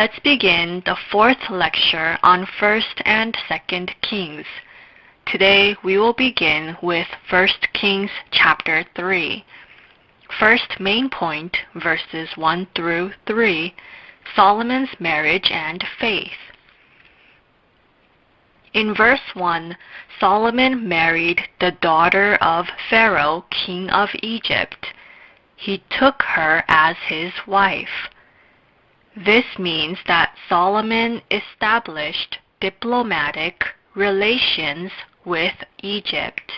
Let's begin the fourth lecture on 1st and 2nd Kings. Today we will begin with 1st Kings chapter 3. First main point, verses 1 through 3, Solomon's marriage and faith. In verse 1, Solomon married the daughter of Pharaoh, king of Egypt. He took her as his wife. This means that Solomon established diplomatic relations with Egypt.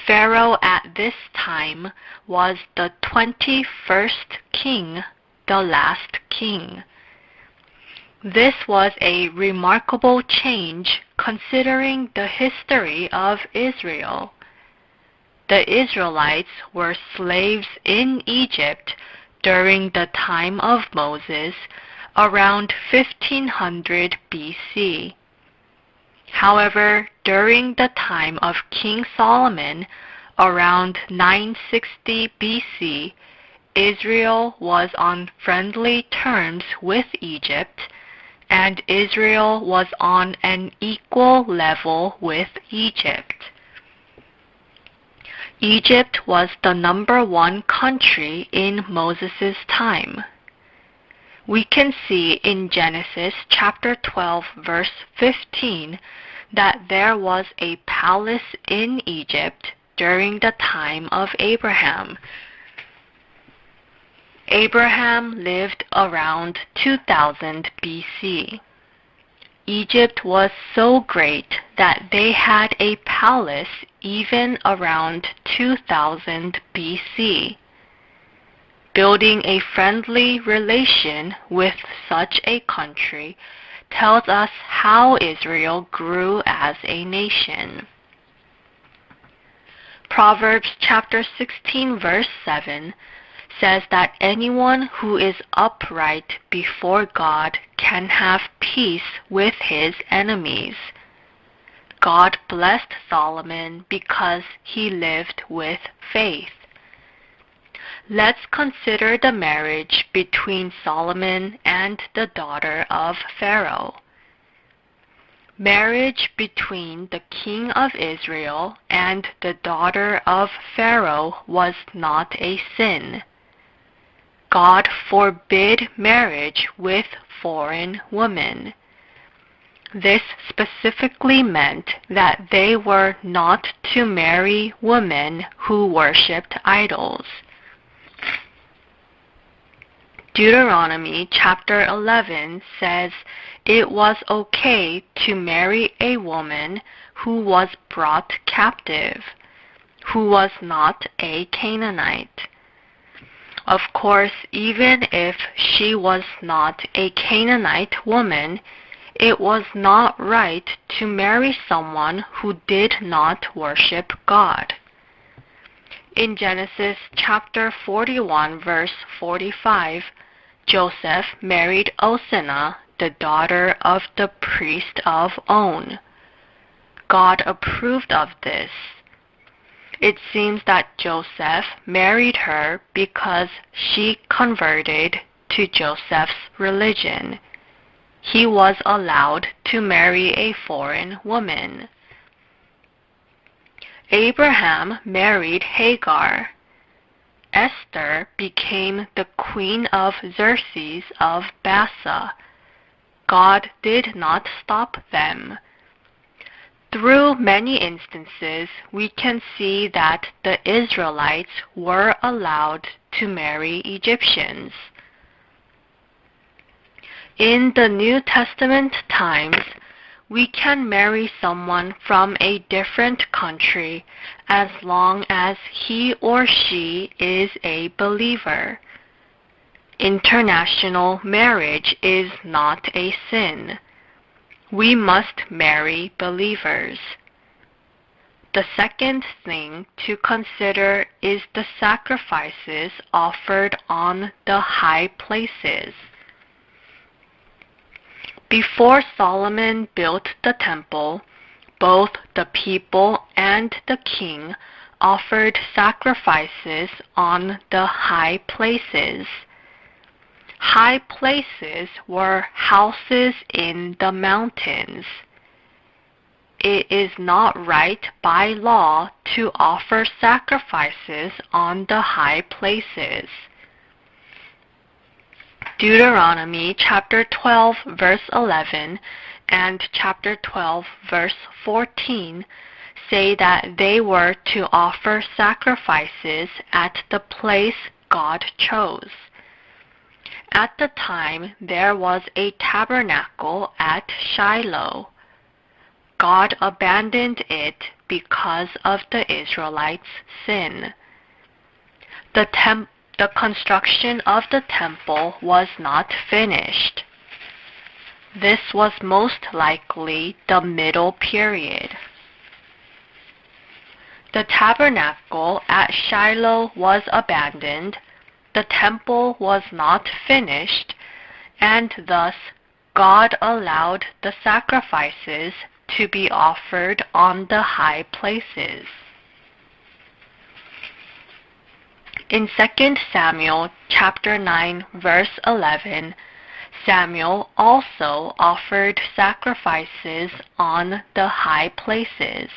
Pharaoh at this time was the 21st king, the last king. This was a remarkable change considering the history of Israel. The Israelites were slaves in Egypt during the time of Moses, around 1500 BC. However, during the time of King Solomon, around 960 BC, Israel was on friendly terms with Egypt, and Israel was on an equal level with Egypt. Egypt was the number one country in Moses' time. We can see in Genesis chapter 12 verse 15 that there was a palace in Egypt during the time of Abraham. Abraham lived around 2000 BC. Egypt was so great that they had a palace even around 2000 BC. Building a friendly relation with such a country tells us how Israel grew as a nation. Proverbs chapter 16 verse 7 says that anyone who is upright before God can have peace with his enemies. God blessed Solomon because he lived with faith. Let's consider the marriage between Solomon and the daughter of Pharaoh. Marriage between the king of Israel and the daughter of Pharaoh was not a sin. God forbid marriage with foreign women. This specifically meant that they were not to marry women who worshipped idols. Deuteronomy chapter 11 says it was okay to marry a woman who was brought captive, who was not a Canaanite. Of course, even if she was not a Canaanite woman, it was not right to marry someone who did not worship God. In Genesis chapter 41 verse 45, Joseph married Osannah, the daughter of the priest of On. God approved of this. It seems that Joseph married her because she converted to Joseph's religion. He was allowed to marry a foreign woman. Abraham married Hagar. Esther became the queen of Xerxes of Bassa. God did not stop them. Through many instances, we can see that the Israelites were allowed to marry Egyptians. In the New Testament times, we can marry someone from a different country as long as he or she is a believer. International marriage is not a sin. We must marry believers. The second thing to consider is the sacrifices offered on the high places. Before Solomon built the temple, both the people and the king offered sacrifices on the high places. High places were houses in the mountains. It is not right by law to offer sacrifices on the high places. Deuteronomy chapter 12 verse 11 and chapter 12 verse 14 say that they were to offer sacrifices at the place God chose. At the time, there was a tabernacle at Shiloh. God abandoned it because of the Israelites' sin. The construction of the temple was not finished. This was most likely the middle period. The tabernacle at Shiloh was abandoned, the temple was not finished, and thus God allowed the sacrifices to be offered on the high places. In 2 Samuel chapter 9 verse 11, Samuel also offered sacrifices on the high places.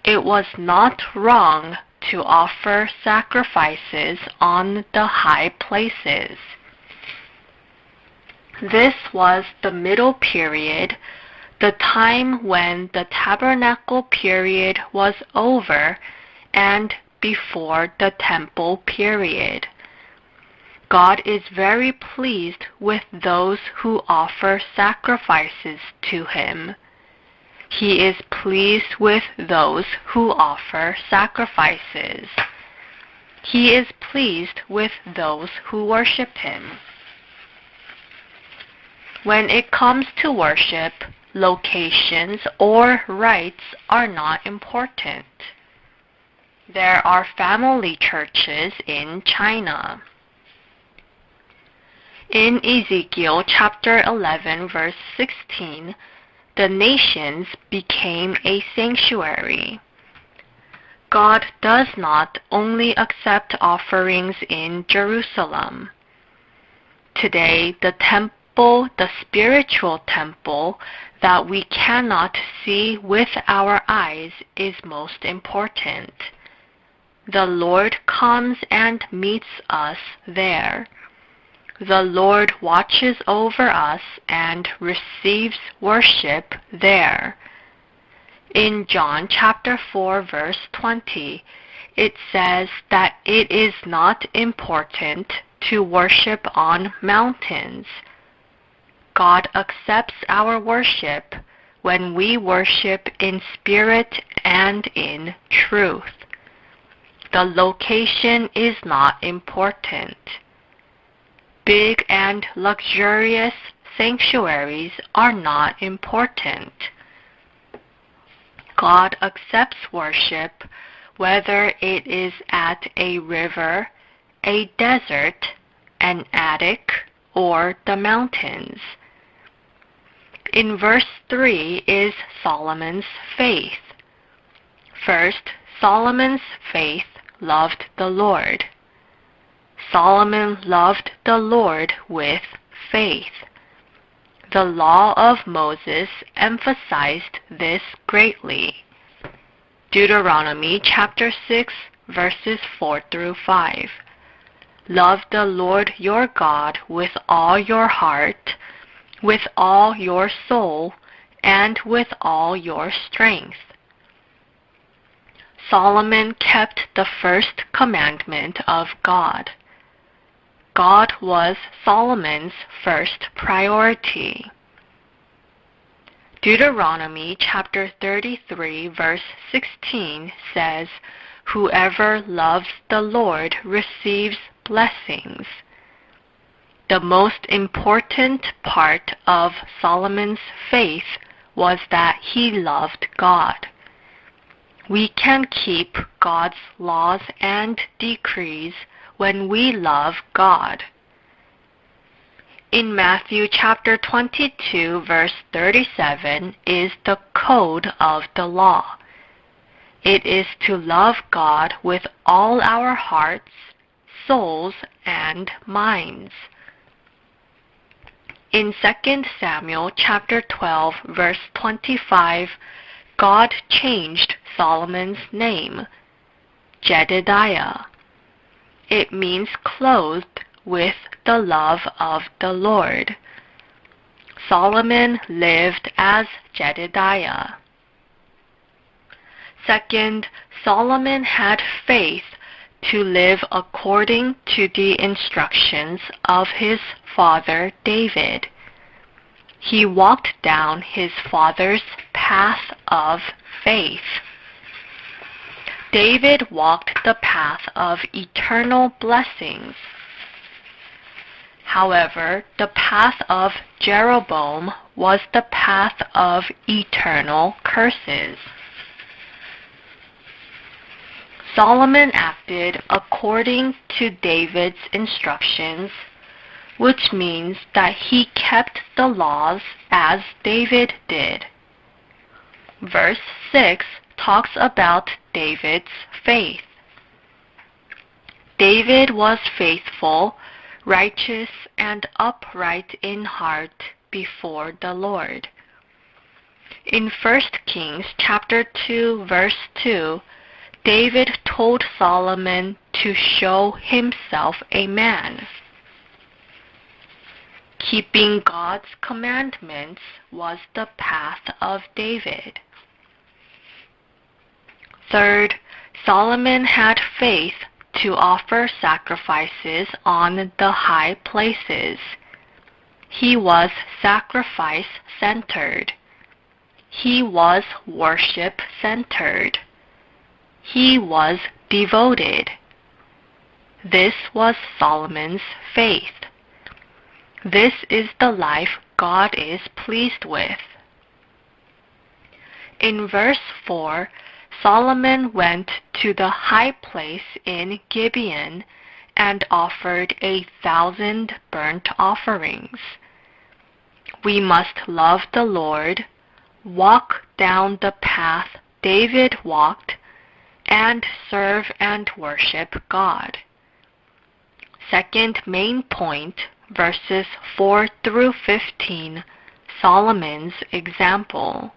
It was not wrong to offer sacrifices on the high places. This was the middle period, the time when the tabernacle period was over and before the temple period. God is very pleased with those who offer sacrifices to Him. He is pleased with those who offer sacrifices. He is pleased with those who worship Him. When it comes to worship, locations or rites are not important. There are family churches in China. In Ezekiel chapter 11 verse 16, the nations became a sanctuary. God does not only accept offerings in Jerusalem. Today, the temple, the spiritual temple that we cannot see with our eyes, is most important. The Lord comes and meets us there. The Lord watches over us and receives worship there. In John chapter 4 verse 20, it says that it is not important to worship on mountains. God accepts our worship when we worship in spirit and in truth. The location is not important. Big and luxurious sanctuaries are not important. God accepts worship whether it is at a river, a desert, an attic, or the mountains. In verse 3 is Solomon's faith. First, Solomon's faith loved the Lord. Solomon loved the Lord with faith. The law of Moses emphasized this greatly. Deuteronomy chapter 6 verses 4 through 5. Love the Lord your God with all your heart, with all your soul, and with all your strength. Solomon kept the first commandment of God. God was Solomon's first priority. Deuteronomy chapter 33 verse 16 says, "Whoever loves the Lord receives blessings." The most important part of Solomon's faith was that he loved God. We can keep God's laws and decrees when we love God. In Matthew chapter 22 verse 37 is the code of the law. It is to love God with all our hearts, souls, and minds. In 2 Samuel chapter 12, verse 25, God changed Solomon's name, Jedediah. It means clothed with the love of the Lord. Solomon lived as Jedediah. Second, Solomon had faith to live according to the instructions of his father David. He walked down his father's path of faith. David walked the path of eternal blessings. However, the path of Jeroboam was the path of eternal curses. Solomon acted according to David's instructions, which means that he kept the laws as David did. Verse 6 talks about David's faith. David was faithful, righteous, and upright in heart before the Lord. In 1 Kings chapter 2, verse 2, David told Solomon to show himself a man. Keeping God's commandments was the path of David. Third, Solomon had faith to offer sacrifices on the high places. He was sacrifice-centered. He was worship-centered. He was devoted. This was Solomon's faith. This is the life God is pleased with. In verse 4, Solomon went to the high place in Gibeon and offered 1,000 burnt offerings. We must love the Lord, walk down the path David walked, and serve and worship God. Second main point, verses 4 through 15, Solomon's example.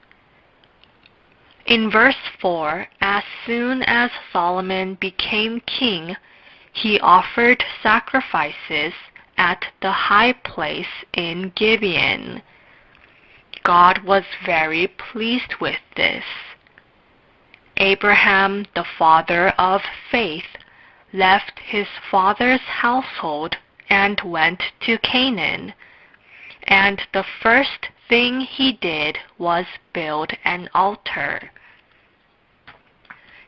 In verse 4, as soon as Solomon became king, he offered sacrifices at the high place in Gibeon. God was very pleased with this. Abraham, the father of faith, left his father's household and went to Canaan, and the first thing he did was build an altar.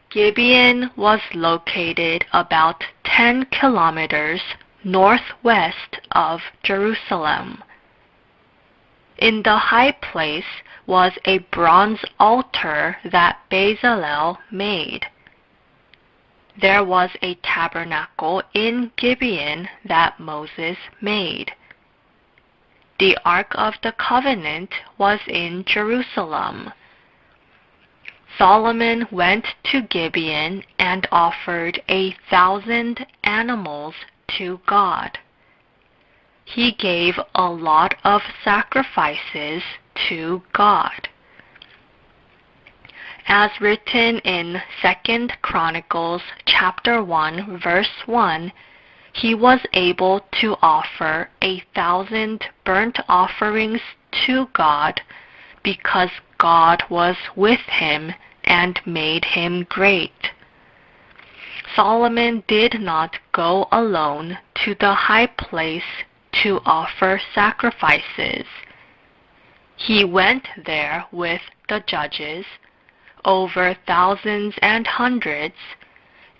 Gibeon was located about 10 kilometers northwest of Jerusalem. In the high place was a bronze altar that Bezalel made. There was a tabernacle in Gibeon that Moses made. The Ark of the Covenant was in Jerusalem. Solomon went to Gibeon and offered 1,000 animals to God. He gave a lot of sacrifices to God. As written in 2 Chronicles chapter 1, verse 1, he was able to offer 1,000 burnt offerings to God because God was with him and made him great. Solomon did not go alone to the high place to offer sacrifices. He went there with the judges, over thousands and hundreds,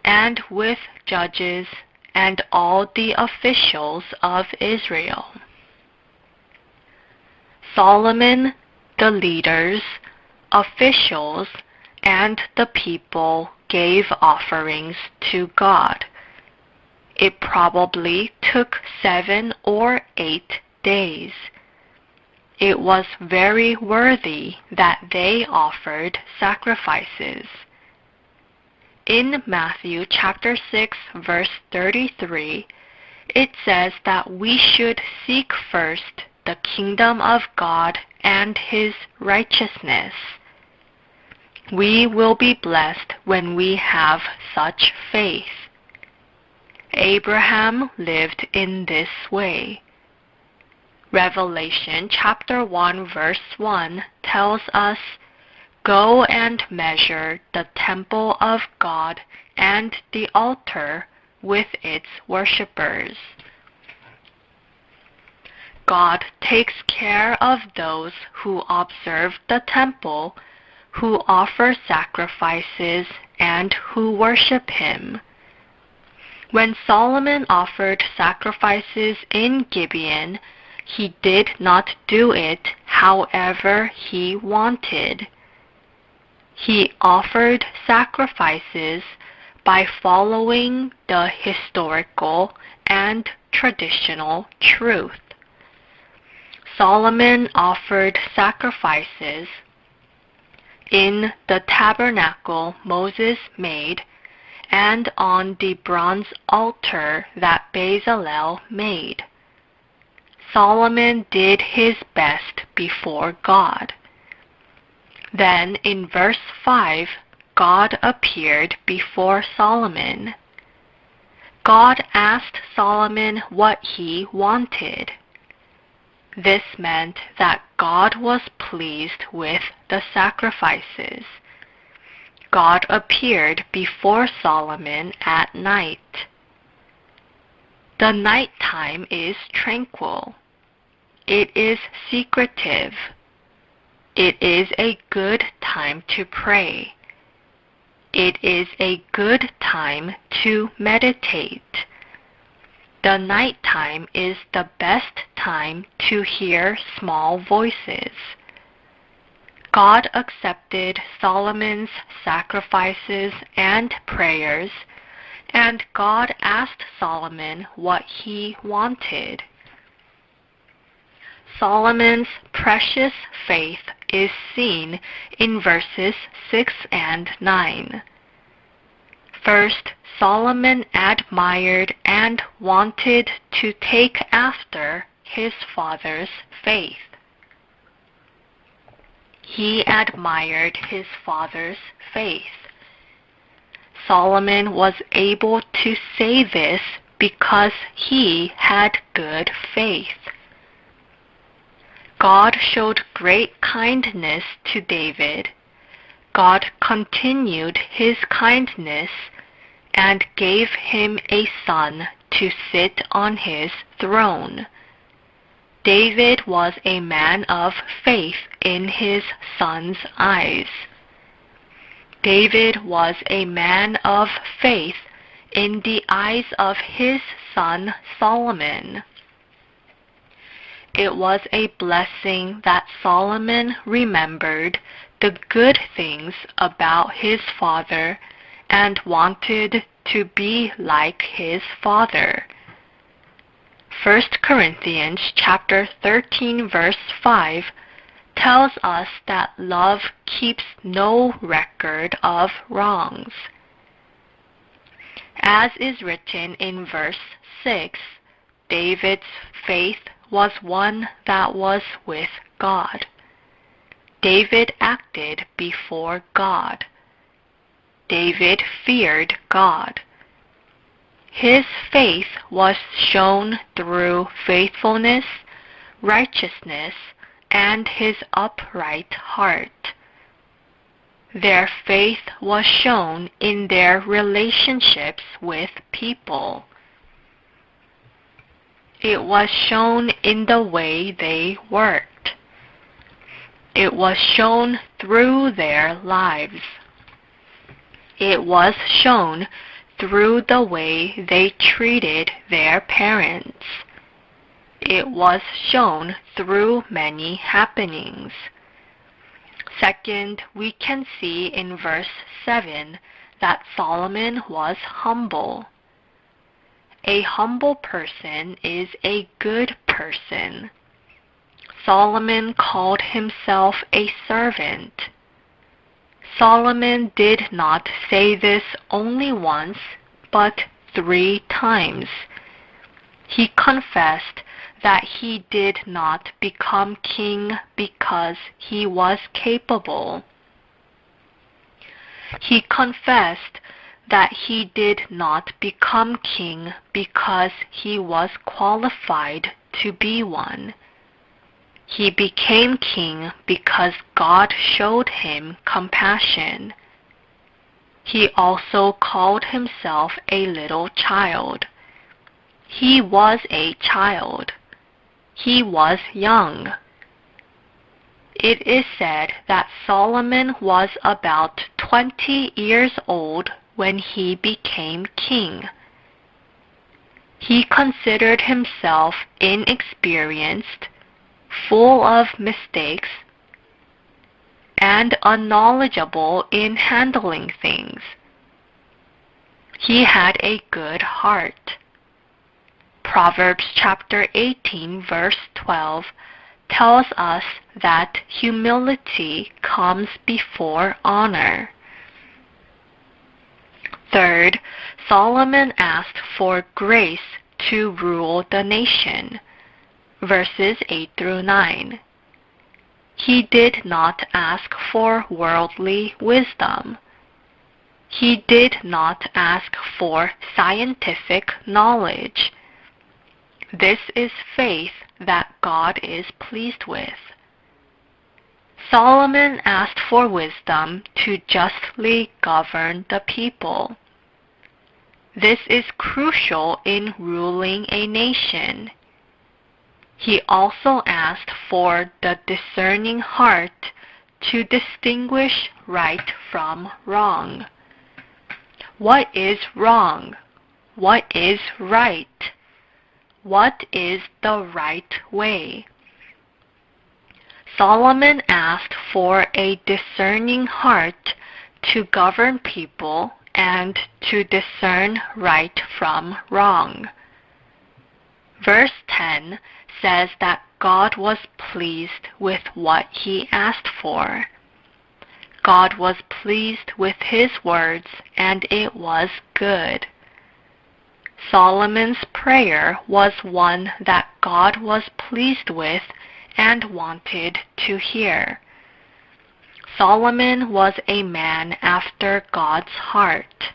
and with judges and all the officials of Israel. Solomon, the leaders, officials, and the people gave offerings to God. It probably took 7 or 8 days. It was very worthy that they offered sacrifices. In Matthew chapter 6, verse 33, it says that we should seek first the kingdom of God and His righteousness. We will be blessed when we have such faith. Abraham lived in this way. Revelation chapter 1 verse 1 tells us, "Go and measure the temple of God and the altar with its worshippers." God takes care of those who observe the temple, who offer sacrifices, and who worship Him. When Solomon offered sacrifices in Gibeon, he did not do it however he wanted. He offered sacrifices by following the historical and traditional truth. Solomon offered sacrifices in the tabernacle Moses made and on the bronze altar that Bezalel made. Solomon did his best before God. Then in verse 5, God appeared before Solomon. God asked Solomon what he wanted. This meant that God was pleased with the sacrifices. God appeared before Solomon at night. The nighttime is tranquil. It is secretive. It is a good time to pray. It is a good time to meditate. The nighttime is the best time to hear small voices. God accepted Solomon's sacrifices and prayers, and God asked Solomon what he wanted. Solomon's precious faith is seen in verses 6 and 9. First, Solomon admired and wanted to take after his father's faith. He admired his father's faith. Solomon was able to say this because he had good faith. God showed great kindness to David. God continued His kindness and gave him a son to sit on his throne. David was a man of faith in his son's eyes. David was a man of faith in the eyes of his son Solomon. It was a blessing that Solomon remembered the good things about his father and wanted to be like his father. 1 Corinthians chapter 13 verse 5 tells us that love keeps no record of wrongs. As is written in verse 6, David's faith was one that was with God. David acted before God. David feared God. His faith was shown through faithfulness, righteousness, and his upright heart. Their faith was shown in their relationships with people. It was shown in the way they worked. It was shown through their lives. It was shown through the way they treated their parents. It was shown through many happenings. Second, we can see in verse 7 that Solomon was humble. A humble person is a good person. Solomon called himself a servant. Solomon did not say this only once, but 3 times. He confessed that he did not become king because he was capable. He confessed that he did not become king because he was qualified to be one. He became king because God showed him compassion. He also called himself a little child. He was a child. He was young. It is said that Solomon was about 20 years old when he became king. He considered himself inexperienced, full of mistakes, and unknowledgeable in handling things. He had a good heart. Proverbs chapter 18 verse 12 tells us that humility comes before honor. Third, Solomon asked for grace to rule the nation. Verses 8 through 9. He did not ask for worldly wisdom. He did not ask for scientific knowledge. This is faith that God is pleased with. Solomon asked for wisdom to justly govern the people. This is crucial in ruling a nation. He also asked for the discerning heart to distinguish right from wrong. What is wrong? What is right? What is the right way? Solomon asked for a discerning heart to govern people and to discern right from wrong. Verse 10 says that God was pleased with what he asked for. God was pleased with his words, and it was good. Solomon's prayer was one that God was pleased with and wanted to hear. Solomon was a man after God's heart.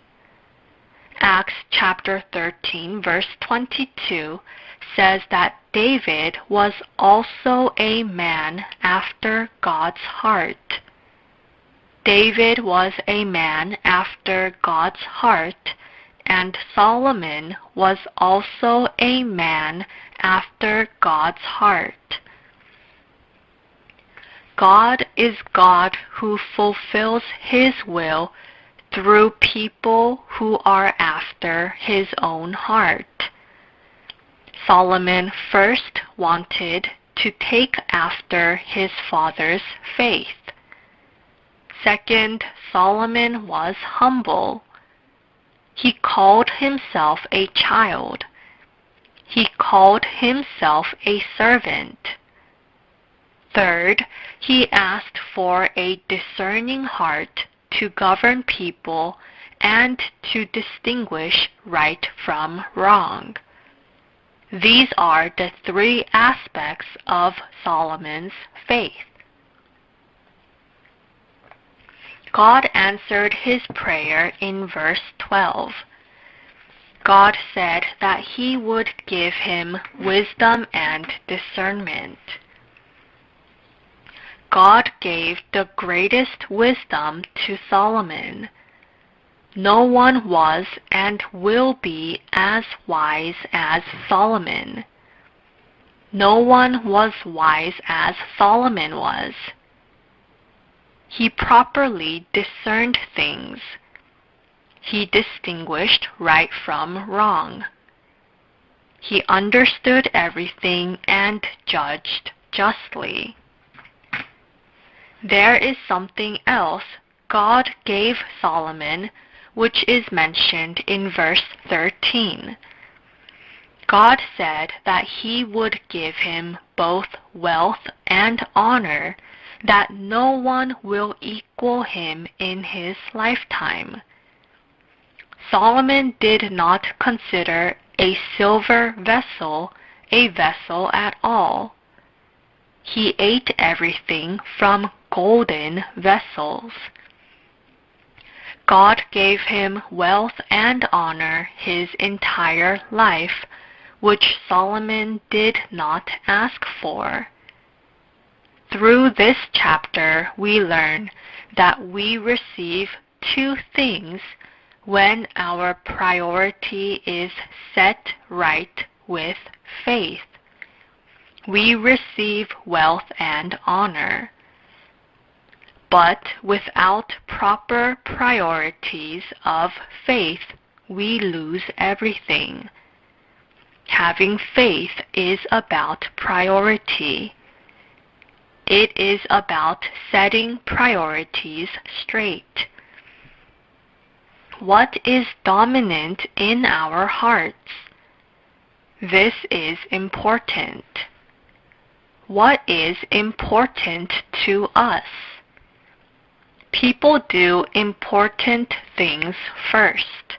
Acts chapter 13 verse 22 says that David was also a man after God's heart. David was a man after God's heart, and Solomon was also a man after God's heart. God is God who fulfills his will through people who are after his own heart. Solomon first wanted to take after his father's faith. Second, Solomon was humble. He called himself a child. He called himself a servant. Third, he asked for a discerning heart to govern people and to distinguish right from wrong. These are the three aspects of Solomon's faith. God answered his prayer in verse 12. God said that he would give him wisdom and discernment. God gave the greatest wisdom to Solomon. No one was and will be as wise as Solomon. No one was wise as Solomon was. He properly discerned things. He distinguished right from wrong. He understood everything and judged justly. There is something else God gave Solomon, which is mentioned in verse 13. God said that he would give him both wealth and honor, that no one will equal him in his lifetime. Solomon did not consider a silver vessel a vessel at all. He ate everything from golden vessels. God gave him wealth and honor his entire life, which Solomon did not ask for. Through this chapter, we learn that we receive two things when our priority is set right with faith. We receive wealth and honor. But without proper priorities of faith, we lose everything. Having faith is about priority. It is about setting priorities straight. What is dominant in our hearts? This is important. What is important to us? People do important things first.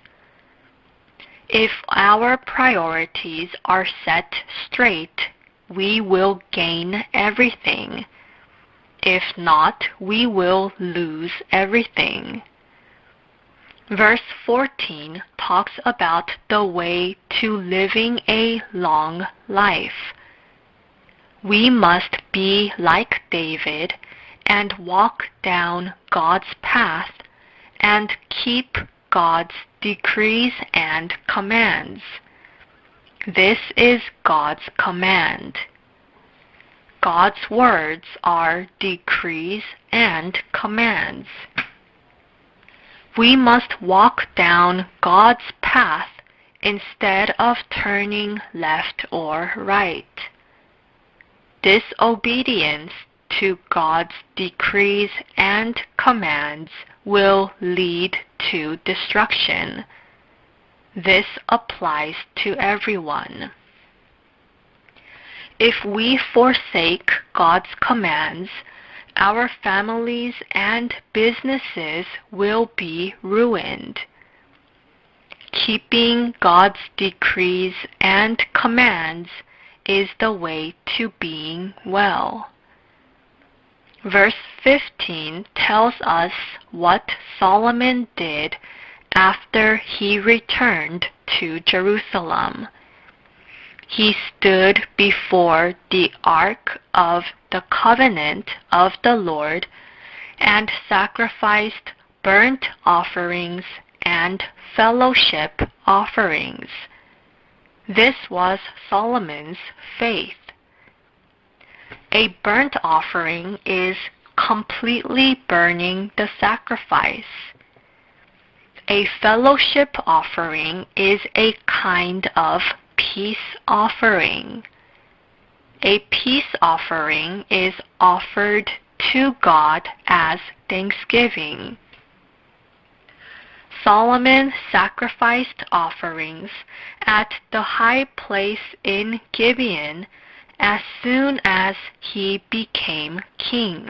If our priorities are set straight, we will gain everything. If not, we will lose everything. Verse 14 talks about the way to living a long life. We must be like David and walk down God's path and keep God's decrees and commands. This is God's command. God's words are decrees and commands. We must walk down God's path instead of turning left or right. Disobedience to God's decrees and commands will lead to destruction. This applies to everyone. If we forsake God's commands, our families and businesses will be ruined. Keeping God's decrees and commands is the way to being well. Verse 15 tells us what Solomon did after he returned to Jerusalem. He stood before the Ark of the Covenant of the Lord and sacrificed burnt offerings and fellowship offerings. This was Solomon's faith. A burnt offering is completely burning the sacrifice. A fellowship offering is a kind of peace offering. A peace offering is offered to God as thanksgiving. Solomon sacrificed offerings at the high place in Gibeon as soon as he became king.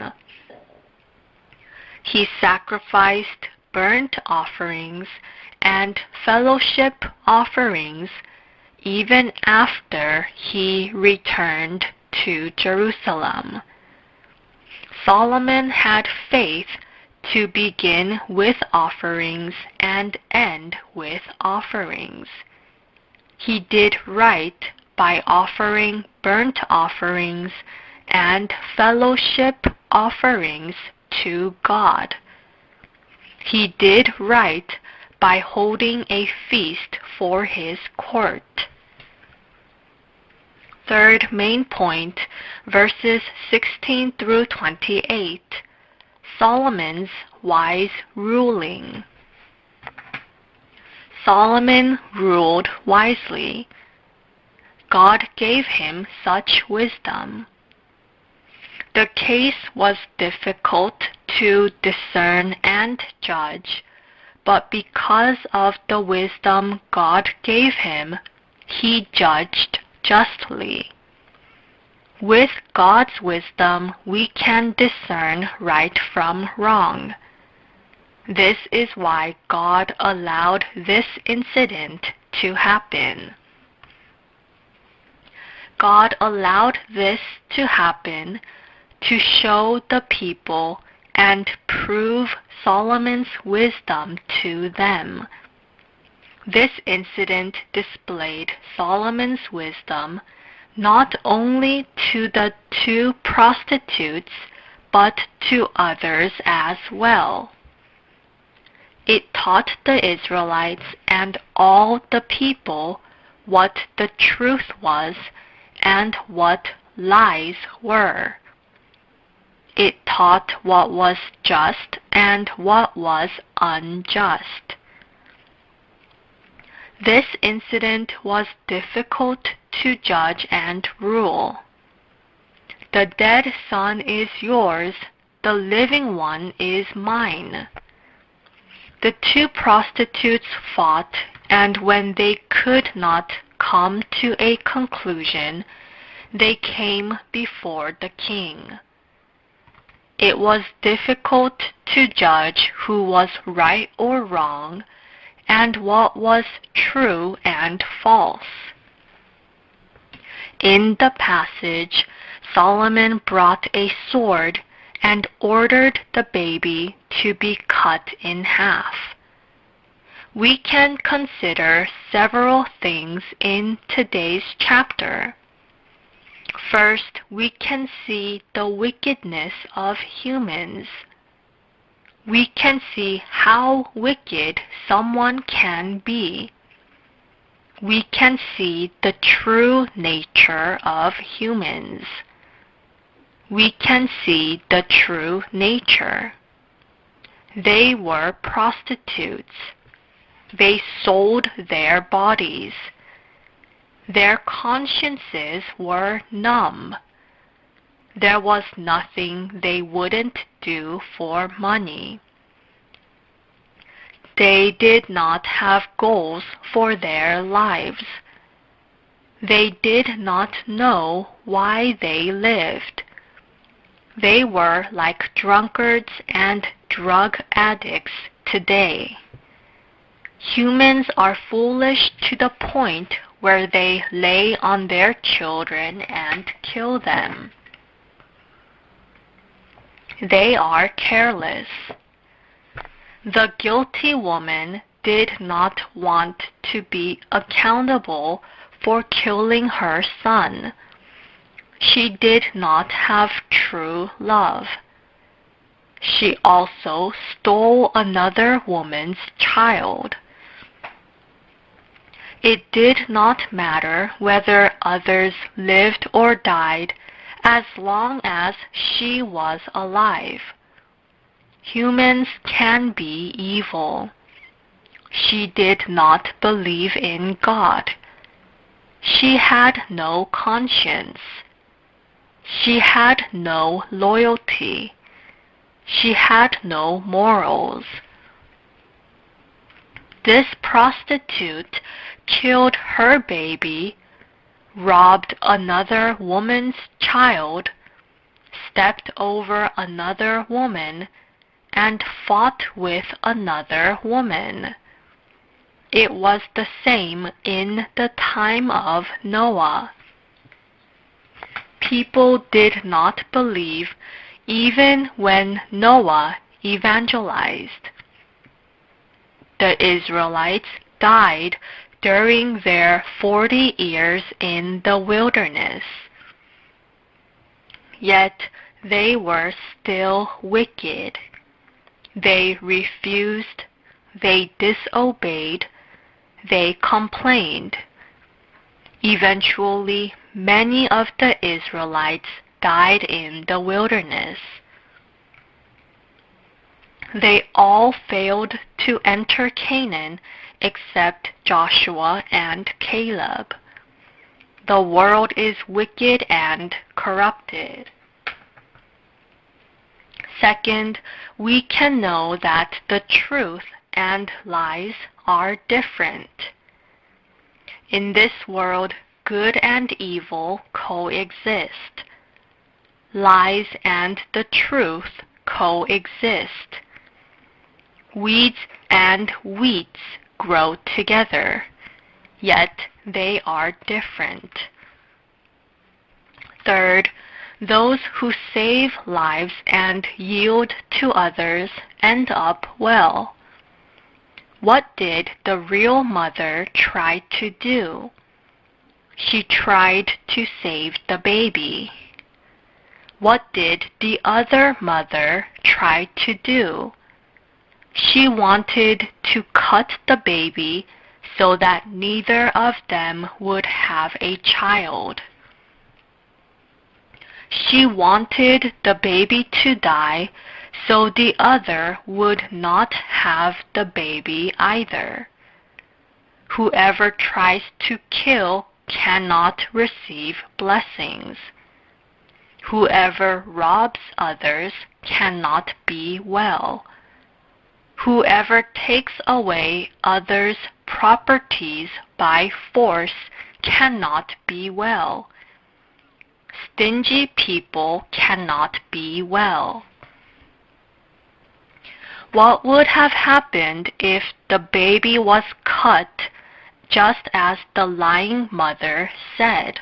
He sacrificed burnt offerings and fellowship offerings even after he returned to Jerusalem. Solomon had faith to begin with offerings and end with offerings. He did right by offering burnt offerings and fellowship offerings to God. He did right by holding a feast for his court. Third main point, verses 16 through 28. Solomon's wise ruling. Solomon ruled wisely. God gave him such wisdom. The case was difficult to discern and judge, but because of the wisdom God gave him, he judged justly. With God's wisdom, we can discern right from wrong. This is why God allowed this incident to happen. God allowed this to happen to show the people and prove Solomon's wisdom to them. This incident displayed Solomon's wisdom not only to the two prostitutes, but to others as well. It taught the Israelites and all the people what the truth was and what lies were. It taught what was just and what was unjust. This incident was difficult to judge and rule. The dead son is yours, the living one is mine. The two prostitutes fought, and when they could not come to a conclusion, they came before the king. It was difficult to judge who was right or wrong, and what was true and false. In the passage, Solomon brought a sword and ordered the baby to be cut in half. We can consider several things in today's chapter. First, we can see the wickedness of humans. We can see how wicked someone can be. We can see the true nature of humans. We can see the true nature. They were prostitutes. They sold their bodies. Their consciences were numb. There was nothing they wouldn't do for money. They did not have goals for their lives. They did not know why they lived. They were like drunkards and drug addicts today. Humans are foolish to the point where they lay on their children and kill them. They are careless. The guilty woman did not want to be accountable for killing her son. She did not have true love. She also stole another woman's child. It did not matter whether others lived or died, as long as she was alive. Humans can be evil. She did not believe in God. She had no conscience. She had no loyalty. She had no morals. This prostitute killed her baby, robbed another woman's child, stepped over another woman, and fought with another woman. It was the same in the time of Noah. People did not believe even when Noah evangelized. The Israelites died during their 40 years in the wilderness. Yet they were still wicked. They refused, they disobeyed, they complained. Eventually, many of the Israelites died in the wilderness. They all failed to enter Canaan except Joshua and Caleb. The world is wicked and corrupted. Second, we can know that the truth and lies are different. In this world, good and evil coexist. Lies and the truth coexist. Weeds and wheats grow together, yet they are different. Third, those who save lives and yield to others end up well. What did the real mother try to do? She tried to save the baby. What did the other mother try to do? She wanted to cut the baby so that neither of them would have a child. She wanted the baby to die so the other would not have the baby either. Whoever tries to kill cannot receive blessings. Whoever robs others cannot be well. Whoever takes away others' properties by force cannot be well. Stingy people cannot be well. What would have happened if the baby was cut just as the lying mother said?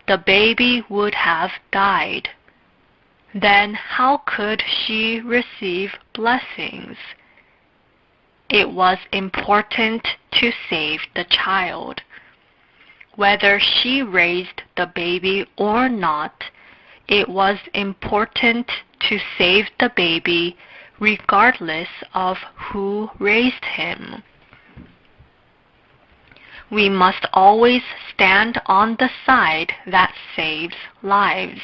The baby would have died. Then how could she receive blessings? It was important to save the child. Whether she raised the baby or not, it was important to save the baby regardless of who raised him. We must always stand on the side that saves lives.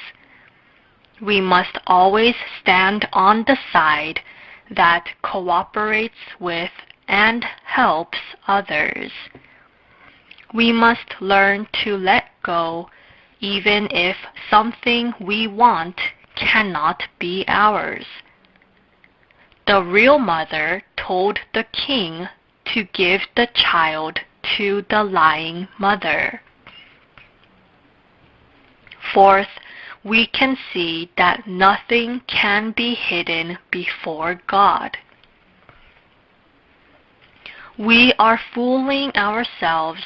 We must always stand on the side that cooperates with and helps others. We must learn to let go even if something we want cannot be ours. The real mother told the king to give the child to the lying mother. Fourth, we can see that nothing can be hidden before God. We are fooling ourselves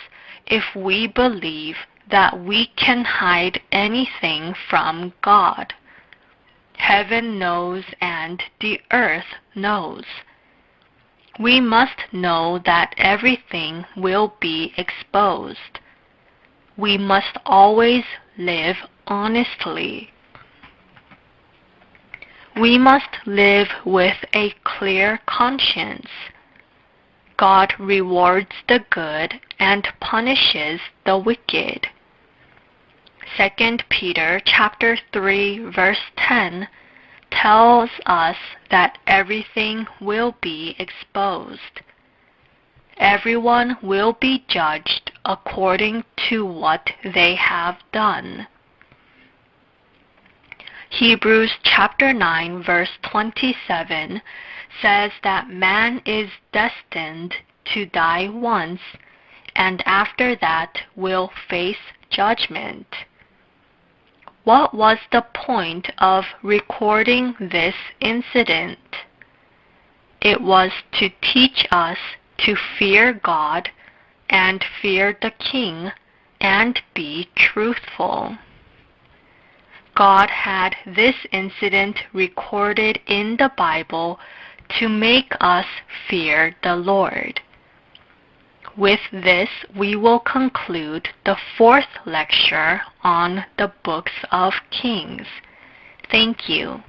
if we believe that we can hide anything from God. Heaven knows and the earth knows. We must know that everything will be exposed. We must always live honestly. We must live with a clear conscience. God rewards the good and punishes the wicked. 2 Peter chapter 3 verse 10 tells us that everything will be exposed. Everyone will be judged according to what they have done. Hebrews chapter 9 verse 27 says that man is destined to die once and after that will face judgment. What was the point of recording this incident? It was to teach us to fear God and fear the King and be truthful. God had this incident recorded in the Bible to make us fear the Lord. With this, we will conclude the fourth lecture on the books of Kings. Thank you.